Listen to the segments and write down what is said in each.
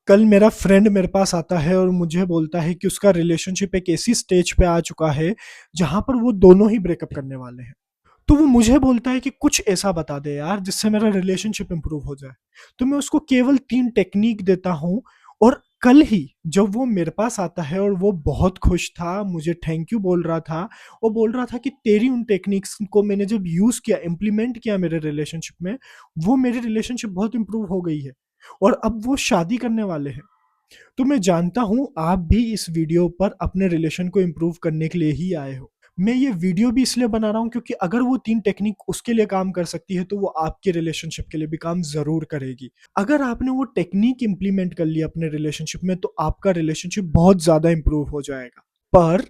कल मेरा फ्रेंड मेरे पास आता है और मुझे बोलता है कि उसका रिलेशनशिप एक ऐसी स्टेज पे आ चुका है जहां पर वो दोनों ही ब्रेकअप करने वाले हैं। तो वो मुझे बोलता है कि कुछ ऐसा बता दे यार जिससे मेरा रिलेशनशिप इंप्रूव हो जाए। तो मैं उसको केवल 3 टेक्नीक देता हूँ। और कल ही जब वो मेरे पास आता है और वो बहुत खुश था, मुझे थैंक यू बोल रहा था और बोल रहा था कि तेरी उन टेक्निक्स को मैंने जब यूज़ किया, इम्प्लीमेंट किया मेरे रिलेशनशिप में, वो मेरी रिलेशनशिप बहुत इंप्रूव हो गई है और अब वो शादी करने वाले हैं। तो मैं जानता हूँ आप भी इस वीडियो पर अपने रिलेशन को इम्प्रूव करने के लिए ही आए हो। मैं ये वीडियो भी इसलिए बना रहा हूँ क्योंकि अगर वो 3 टेक्निक उसके लिए काम कर सकती है, तो वो आपके रिलेशनशिप के लिए भी काम ज़रूर करेगी। अगर आपने वो टेक्निक इम्प्लीमेंट कर ली अपने रिलेशनशिप में, तो आपका रिलेशनशिप बहुत ज़्यादा इम्प्रूव हो जाएगा। पर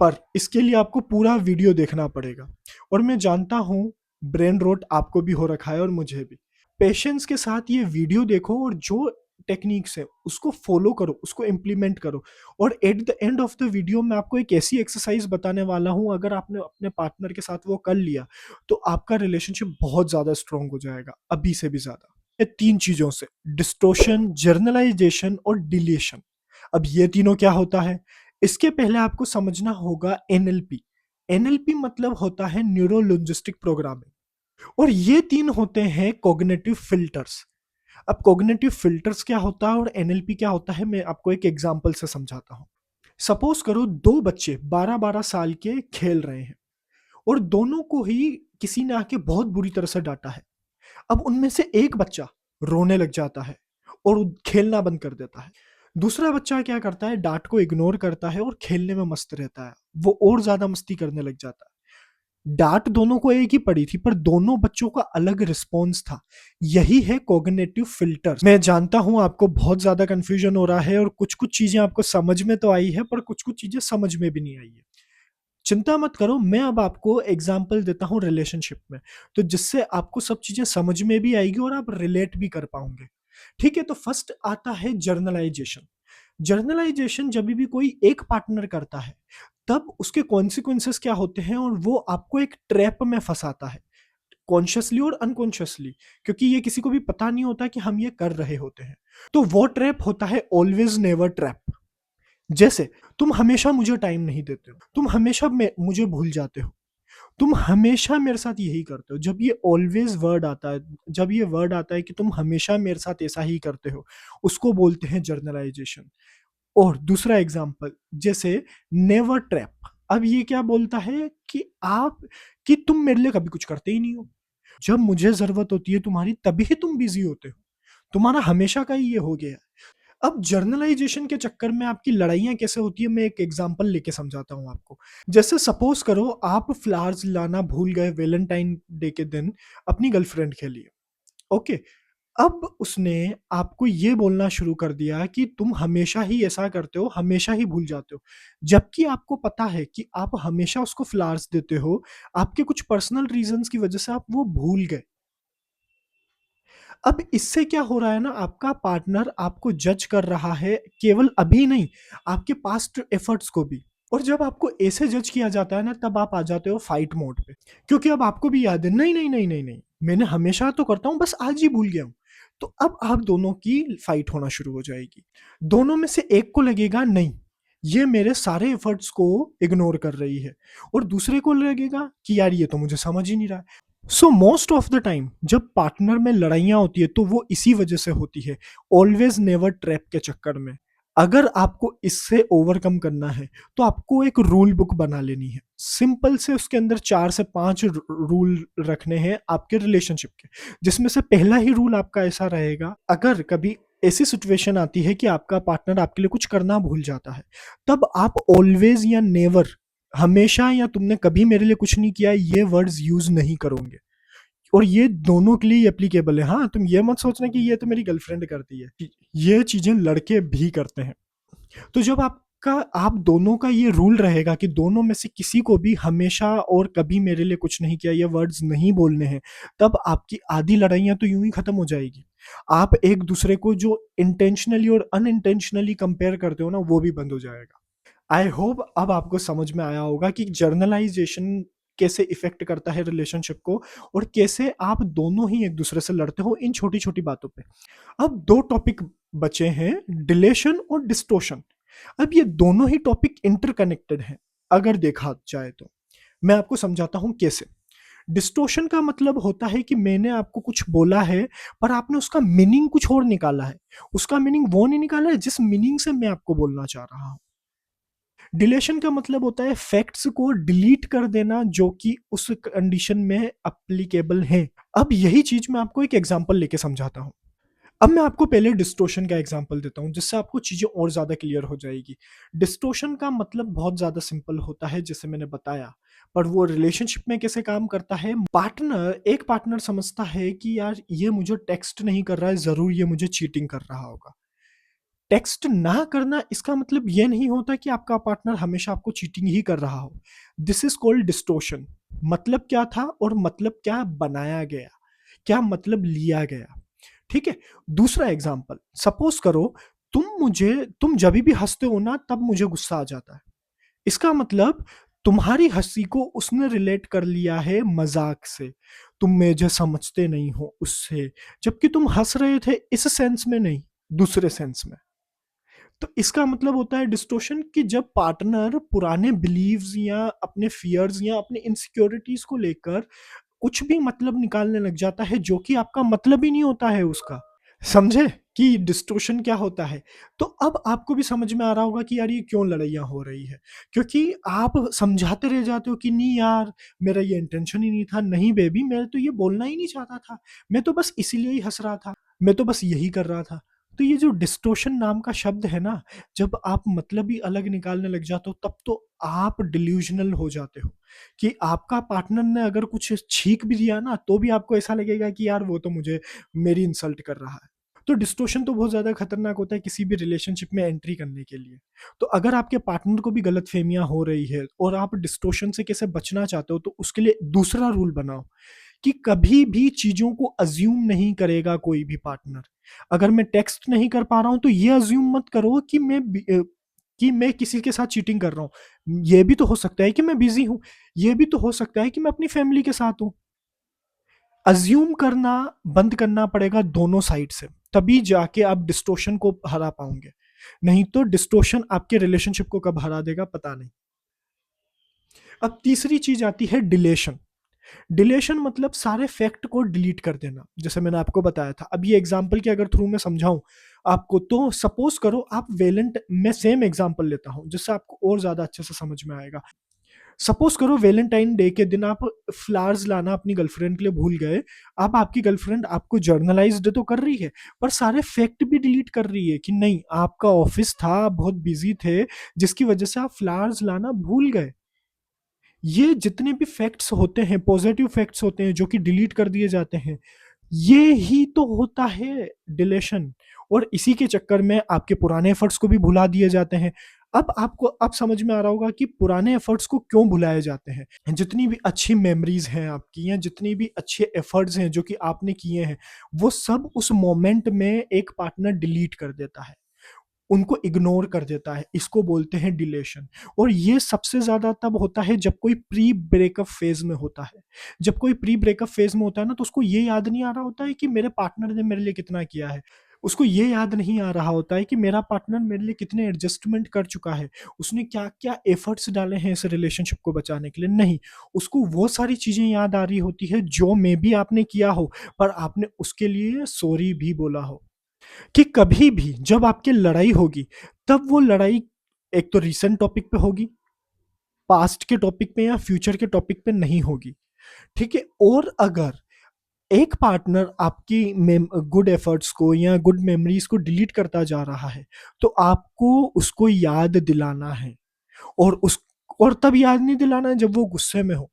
पर इसके लिए आपको पूरा वीडियो देखना पड़ेगा। और मैं जानता हूँ ब्रेन रॉट आपको भी हो रखा है और मुझे भी। पेशेंस के साथ ये वीडियो देखो और जो टेक्निक्स है उसको फॉलो करो, उसको इम्प्लीमेंट करो। और at the end of the video मैं आपको एक ऐसी एक्सरसाइज बताने वाला हूँ, अगर आपने अपने पार्टनर के साथ वो कर लिया, तो आपका रिलेशनशिप बहुत ज़्यादा स्ट्रांग हो जाएगा, अभी से भी ज़्यादा। ये 3 चीज़ों से, डिस्टोर्शन, जर्नलाइजेशन और डिलीशन। अब ये तीनों क्या होता है? इसके पहले आपको समझना होगा एनएलपी। एनएलपी मतलब होता है न्यूरो लिंग्विस्टिक प्रोग्रामिंग। और ये 3 होते हैं कॉग्निटिव फिल्टर्स। अब कॉग्निटिव फिल्टर्स क्या होता है और एनएलपी क्या होता है, मैं आपको एक एग्जांपल से समझाता हूँ। सपोज करो 2 बच्चे 12-12 साल के खेल रहे हैं और दोनों को ही किसी ने आके बहुत बुरी तरह से डांटा है। अब उनमें से एक बच्चा रोने लग जाता है और खेलना बंद कर देता है। दूसरा बच्चा क्या करता है, डांट को इग्नोर करता है और खेलने में मस्त रहता है। वो और ज्यादा मस्ती करने लग जाता है। डांट दोनों को एक ही पड़ी थी, पर दोनों बच्चों का अलग रिस्पॉन्स था। यही है कॉग्निटिव फिल्टर्स। मैं जानता हूं आपको बहुत ज्यादा कंफ्यूजन हो रहा है और कुछ कुछ चीजें आपको समझ में तो आई है, पर कुछ कुछ चीजें समझ में भी नहीं आई है। चिंता मत करो, मैं अब आपको एग्जाम्पल देता हूँ रिलेशनशिप में, तो जिससे आपको सब चीजें समझ में भी आएगी और आप रिलेट भी कर पाओगे। ठीक है, तो फर्स्ट आता है जर्नलाइजेशन। जर्नलाइजेशन जब भी कोई एक पार्टनर करता है, तब उसके कॉन्सिक्वेंसेस क्या होते हैं, और वो आपको एक ट्रैप में फंसाता है, कॉन्शियसली और अनकॉन्शियसली, क्योंकि ये किसी को भी पता नहीं होता कि हम ये कर रहे होते हैं। तो वो ट्रैप होता है ऑलवेज नेवर ट्रैप। जैसे, तुम हमेशा मुझे टाइम नहीं देते हो, तुम हमेशा मुझे भूल जाते हो, तुम हमेशा मेरे साथ यही करते हो। जब ये ऑलवेज वर्ड आता है, जब ये वर्ड आता है कि तुम हमेशा मेरे साथ ऐसा ही करते हो, उसको बोलते हैं जर्नलाइजेशन। और दूसरा एग्जाम्पल, जैसे नेवर ट्रैप। अब ये क्या बोलता है कि आप, कि तुम मेरे लिए कभी कुछ करते ही नहीं हो, जब मुझे जरूरत होती है तुम्हारी तभी तुम बिजी होते हो, तुम्हारा हमेशा का ही ये हो गया है। अब जर्नलाइजेशन के चक्कर में आपकी लड़ाइयाँ कैसे होती है, मैं एक एग्जांपल लेके समझाता हूँ आपको। जैसे सपोज करो आप फ्लावर्स लाना भूल गए वैलेंटाइन डे के दिन अपनी गर्लफ्रेंड के लिए। ओके। अब उसने आपको ये बोलना शुरू कर दिया कि तुम हमेशा ही ऐसा करते हो, हमेशा ही भूल जाते हो, जबकि आपको पता है कि आप हमेशा उसको फ्लावर्स देते हो, आपके कुछ पर्सनल रीजंस की वजह से आप वो भूल गए। अब इससे क्या हो रहा है ना, आपका पार्टनर आपको जज कर रहा है, केवल अभी नहीं, आपके पास्ट एफर्ट्स को भी। और जब आपको ऐसे जज किया जाता है ना, तब आप आ जाते हो फाइट मोड पे, क्योंकि अब आपको भी याद है, नहीं नहीं नहीं नहीं नहीं, मैंने हमेशा तो करता हूँ, बस आज ही भूल गया हूँ। तो अब आप दोनों की फाइट होना शुरू हो जाएगी। दोनों में से एक को लगेगा नहीं, ये मेरे सारे एफर्ट्स को इग्नोर कर रही है, और दूसरे को लगेगा कि यार ये तो मुझे समझ ही नहीं रहा है। So most of the time जब पार्टनर में लड़ाइयाँ होती है, तो वो इसी वजह से होती है, ऑलवेज नेवर ट्रैप के चक्कर में। अगर आपको इससे ओवरकम करना है, तो आपको एक रूल बुक बना लेनी है, सिंपल से। उसके अंदर 4 से 5 रूल रखने हैं आपके रिलेशनशिप के, जिसमें से पहला ही रूल आपका ऐसा रहेगा, अगर कभी ऐसी सिचुएशन आती है कि आपका पार्टनर आपके लिए कुछ करना भूल जाता है, तब आप ऑलवेज या नेवर, हमेशा या तुमने कभी मेरे लिए कुछ नहीं किया, ये वर्ड्स यूज नहीं करोगे। और ये दोनों के लिए एप्लीकेबल है। हाँ, तुम ये मत सोचना कि ये तो मेरी गर्लफ्रेंड करती है, ये चीजें लड़के भी करते हैं। तो जब आपका, आप दोनों का ये रूल रहेगा कि दोनों में से किसी को भी हमेशा और कभी मेरे लिए कुछ नहीं किया, ये वर्ड्स नहीं बोलने हैं, तब आपकी आधी लड़ाइयाँ तो यूं ही खत्म हो जाएगी। आप एक दूसरे को जो इंटेंशनली और अनइंटेंशनली कंपेयर करते हो ना, वो भी बंद हो जाएगा। आई होप अब आपको समझ में आया होगा कि जर्नलाइजेशन कैसे इफेक्ट करता है रिलेशनशिप को, और कैसे आप दोनों ही एक दूसरे से लड़ते हो इन छोटी छोटी बातों पे। अब 2 टॉपिक बचे हैं डिलेशन और डिस्टोशन। अब ये दोनों ही टॉपिक इंटरकनेक्टेड हैं अगर देखा जाए तो। मैं आपको समझाता हूं कैसे। डिस्टोशन का मतलब होता है कि मैंने आपको कुछ बोला है पर आपने उसका मीनिंग कुछ और निकाला है। उसका मीनिंग वो नहीं निकाला है जिस मीनिंग से मैं आपको बोलना चाह रहा हूं। डिलेशन का मतलब होता है फैक्ट्स को डिलीट कर देना जो कि उस कंडीशन में अप्लीकेबल है। अब यही चीज मैं आपको एक एग्जांपल लेके समझाता हूँ। अब मैं आपको पहले डिस्टोशन का एग्जांपल देता हूँ जिससे आपको चीजें और ज्यादा क्लियर हो जाएगी। डिस्टोशन का मतलब बहुत ज्यादा सिंपल होता है जैसे मैंने बताया। पर वो रिलेशनशिप में कैसे काम करता है, एक पार्टनर समझता है कि यार ये मुझे टेक्स्ट नहीं कर रहा है, जरूर ये मुझे चीटिंग कर रहा होगा। टेक्स्ट ना करना इसका मतलब ये नहीं होता कि आपका पार्टनर हमेशा आपको चीटिंग ही कर रहा हो। This is called distortion. मतलब क्या था और मतलब क्या बनाया गया, क्या मतलब लिया गया। ठीक है। दूसरा एग्जाम्पल सपोज करो, तुम जब भी हंसते हो ना तब मुझे गुस्सा आ जाता है। इसका मतलब तुम्हारी हंसी को उसने रिलेट कर लिया है मजाक से, तुम मुझे समझते नहीं हो उससे, जबकि तुम हंस रहे थे इस सेंस में नहीं, दूसरे सेंस में। तो इसका मतलब होता है डिस्टोशन कि जब पार्टनर पुराने बिलीव्स या अपने फियर्स या अपने इनसिक्योरिटीज को लेकर कुछ भी मतलब निकालने लग जाता है जो कि आपका मतलब ही नहीं होता है उसका। समझे कि डिस्टोशन क्या होता है। तो अब आपको भी समझ में आ रहा होगा कि यार ये क्यों लड़ाइयाँ हो रही है। क्योंकि आप समझाते रह जाते हो कि नहीं यार, मेरा ये इंटेंशन ही नहीं था, नहीं बेबी मैं तो ये बोलना ही नहीं चाहता था, मैं तो बस इसीलिए ही हंस रहा था, मैं तो बस यही कर रहा था। तो ये जो डिस्टोशन नाम का शब्द है ना, जब आप मतलब ही अलग निकालने लग जाते हो तब तो आप डिल्यूजनल हो जाते हो कि आपका पार्टनर ने अगर कुछ छींक भी दिया ना तो भी आपको ऐसा लगेगा कि यार वो तो मुझे मेरी इंसल्ट कर रहा है। तो डिस्टोशन तो बहुत ज़्यादा खतरनाक होता है किसी भी रिलेशनशिप में एंट्री करने के लिए। तो अगर आपके पार्टनर को भी गलत फहमियाँ हो रही है और आप डिस्टोशन से कैसे बचना चाहते हो तो उसके लिए दूसरा रूल बनाओ कि कभी भी चीज़ों को अज्यूम नहीं करेगा कोई भी पार्टनर। अगर मैं टेक्स्ट नहीं कर पा रहा हूँ तो ये अज्यूम मत करो कि मैं किसी के साथ चीटिंग कर रहा हूँ। ये भी तो हो सकता है कि मैं बिजी हूँ, ये भी तो हो सकता है कि मैं अपनी फैमिली के साथ हूँ। अज्यूम करना बंद करना पड़ेगा दोनों साइड से, तभी जाके आप डिस्टोशन को हरा पाओगे। नहीं तो डिस्टोशन आपके रिलेशनशिप को कब हरा देगा पता नहीं। अब तीसरी चीज आती है डिलेशन। डिलेशन मतलब सारे फैक्ट को डिलीट कर देना, जैसे मैंने आपको बताया था। अब ये एग्जांपल के अगर थ्रू मैं समझाऊं आपको, तो सपोज करो आप वेलेंट मैं सेम एग्जांपल लेता हूं जिससे आपको और ज्यादा अच्छे से समझ में आएगा। सपोज करो वैलेंटाइन डे के दिन आप फ्लावर्स लाना अपनी गर्लफ्रेंड के लिए भूल गए। अब आपकी गर्लफ्रेंड आपको जर्नलाइज्ड तो कर रही है पर सारे फैक्ट भी डिलीट कर रही है कि नहीं आपका ऑफिस था, आप बहुत बिजी थे, जिसकी वजह से आप फ्लावर्स लाना भूल गए। ये जितने भी फैक्ट्स होते हैं, पॉजिटिव फैक्ट्स होते हैं जो कि डिलीट कर दिए जाते हैं, ये ही तो होता है डिलेशन। और इसी के चक्कर में आपके पुराने एफर्ट्स को भी भुला दिए जाते हैं। अब आपको अब समझ में आ रहा होगा कि पुराने एफर्ट्स को क्यों भुलाए जाते हैं। जितनी भी अच्छी मेमोरीज हैं आपकी या जितनी भी अच्छे एफर्ट्स हैं जो कि आपने किए हैं, वो सब उस मोमेंट में एक पार्टनर डिलीट कर देता है, उनको इग्नोर कर देता है। इसको बोलते हैं डिलेशन। और ये सबसे ज्यादा तब होता है जब कोई प्री ब्रेकअप फेज में होता है। जब कोई प्री ब्रेकअप फेज में होता है ना तो उसको ये याद नहीं आ रहा होता है कि मेरे पार्टनर ने मेरे लिए कितना किया है। उसको ये याद नहीं आ रहा होता है कि मेरा पार्टनर मेरे लिए कितने एडजस्टमेंट कर चुका है, उसने क्या क्या एफर्ट्स डाले हैं इस रिलेशनशिप को बचाने के लिए। नहीं, उसको वो सारी चीजें याद आ रही होती है जो मे भी आपने किया हो, पर आपने उसके लिए सॉरी भी बोला हो। कि कभी भी जब आपकी लड़ाई होगी तब वो लड़ाई एक तो रीसेंट टॉपिक पे होगी, पास्ट के टॉपिक पे या फ्यूचर के टॉपिक पे नहीं होगी। ठीक है। और अगर एक पार्टनर आपकी गुड एफर्ट्स को या गुड मेमोरीज को डिलीट करता जा रहा है तो आपको उसको याद दिलाना है। और उस और तब याद नहीं दिलाना है जब वो गुस्से में हो,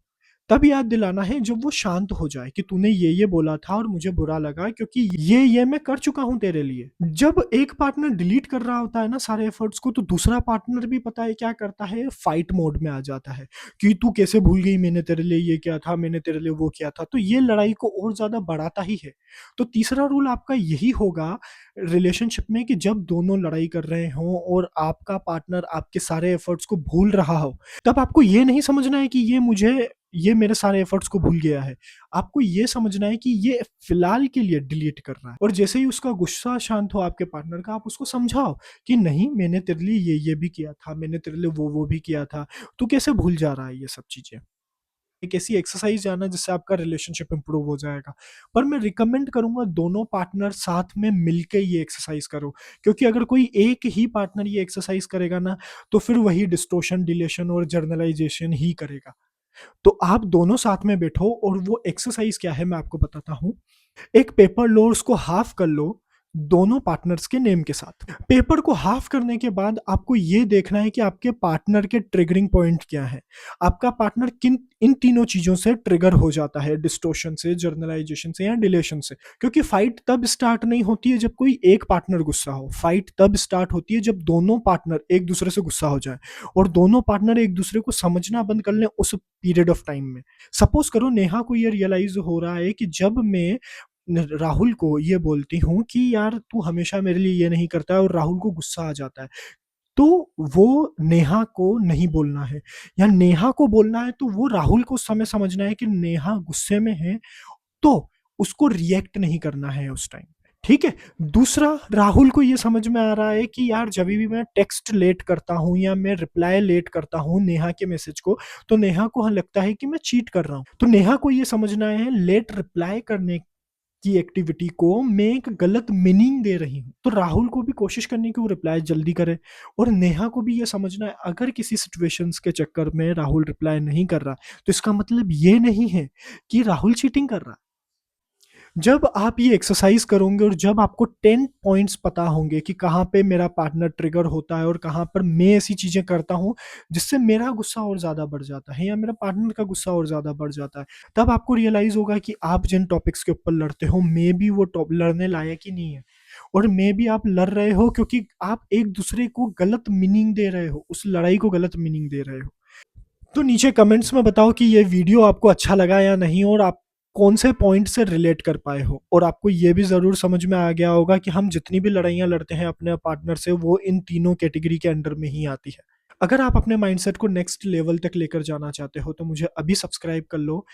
तब याद दिलाना है जब वो शांत हो जाए कि तूने ये बोला था और मुझे बुरा लगा क्योंकि ये मैं कर चुका हूं तेरे लिए। जब एक पार्टनर डिलीट कर रहा होता है ना सारे एफर्ट्स को, तो दूसरा पार्टनर भी पता है क्या करता है, फाइट मोड में आ जाता है कि तू कैसे भूल गई, मैंने तेरे लिए ये किया था, मैंने तेरे लिए वो किया था। तो ये लड़ाई को और ज्यादा बढ़ाता ही है। तो तीसरा रूल आपका यही होगा रिलेशनशिप में कि जब दोनों लड़ाई कर रहे हों और आपका पार्टनर आपके सारे एफर्ट्स को भूल रहा हो, तब आपको ये नहीं समझना है कि ये मुझे ये मेरे सारे एफर्ट्स को भूल गया है। आपको ये समझना है कि ये फिलहाल के लिए डिलीट कर रहा है, और जैसे ही उसका गुस्सा शांत हो आपके पार्टनर का, आप उसको समझाओ कि नहीं, मैंने तेरे लिए ये भी किया था, मैंने तेरे लिए वो भी किया था, तू कैसे भूल जा रहा है ये सब चीजें। एक ऐसी एक्सरसाइज जाना जिससे आपका रिलेशनशिप इंप्रूव हो जाएगा। पर मैं रिकमेंड करूंगा दोनों पार्टनर साथ में मिलके ये एक्सरसाइज करो, क्योंकि अगर कोई एक ही पार्टनर ये एक्सरसाइज करेगा ना, तो फिर वही डिस्टोशन, डिलेशन और जर्नलाइजेशन ही करेगा। तो आप दोनों साथ में बैठो, और वो एक्सरसाइज क्या है मैं आपको बताता हूँ। एक पेपर लो और उसको हाफ कर लो दोनों पार्टनर्स के नेम के साथ। पेपर को हाफ करने के बाद आपको ये देखना है कि आपके पार्टनर के ट्रिगरिंग पॉइंट क्या है। आपका पार्टनर किन इन तीनों चीजों से ट्रिगर हो जाता है, डिस्टोशन से, जर्नलाइजेशन से या डिलेशन से। क्योंकि फाइट तब स्टार्ट नहीं होती है जब कोई एक पार्टनर गुस्सा हो, फाइट तब स्टार्ट होती है जब दोनों पार्टनर एक दूसरे से गुस्सा हो जाए, और दोनों पार्टनर एक दूसरे को समझना बंद कर लें उस पीरियड ऑफ टाइम में। सपोज करो नेहा को ये रियलाइज हो रहा है कि जब मैं राहुल को ये बोलती हूँ कि यार तू हमेशा मेरे लिए ये नहीं करता है, और राहुल को गुस्सा आ जाता है, तो वो नेहा को नहीं बोलना है, या नेहा को बोलना है तो वो राहुल को उस समय समझना है कि नेहा गुस्से में है, तो उसको रिएक्ट नहीं करना है उस टाइम। ठीक है। दूसरा, राहुल को ये समझ में आ रहा है कि यार जब भी मैं टेक्स्ट लेट करता हूँ या मैं रिप्लाई लेट करता हूँ नेहा के मैसेज को, तो नेहा को लगता है कि मैं चीट कर रहा हूँ। तो नेहा को ये समझना है लेट रिप्लाई करने की एक्टिविटी को मैं एक गलत मीनिंग दे रही हूँ। तो राहुल को भी कोशिश करनी कि वो रिप्लाई जल्दी करे, और नेहा को भी ये समझना है अगर किसी सिचुएशंस के चक्कर में राहुल रिप्लाई नहीं कर रहा, तो इसका मतलब ये नहीं है कि राहुल चीटिंग कर रहा। जब आप ये एक्सरसाइज करोगे और जब आपको 10 पॉइंट्स पता होंगे कि कहाँ पे मेरा पार्टनर ट्रिगर होता है और कहाँ पर मैं ऐसी चीजें करता हूँ जिससे मेरा गुस्सा और ज्यादा बढ़ जाता है या मेरा पार्टनर का गुस्सा और ज्यादा बढ़ जाता है, तब आपको रियलाइज होगा कि आप जिन टॉपिक्स के ऊपर लड़ते हो मे भी वो लड़ने लायक ही नहीं है, और मे भी आप लड़ रहे हो क्योंकि आप एक दूसरे को गलत मीनिंग दे रहे हो, उस लड़ाई को गलत मीनिंग दे रहे हो। तो नीचे कमेंट्स में बताओ कि ये वीडियो आपको अच्छा लगा या नहीं, और आप कौन से पॉइंट से रिलेट कर पाए हो, और आपको ये भी ज़रूर समझ में आ गया होगा कि हम जितनी भी लड़ाइयाँ लड़ते हैं अपने पार्टनर से वो इन तीनों कैटेगरी के अंडर में ही आती है। अगर आप अपने माइंडसेट को नेक्स्ट लेवल तक लेकर जाना चाहते हो तो मुझे अभी सब्सक्राइब कर लो।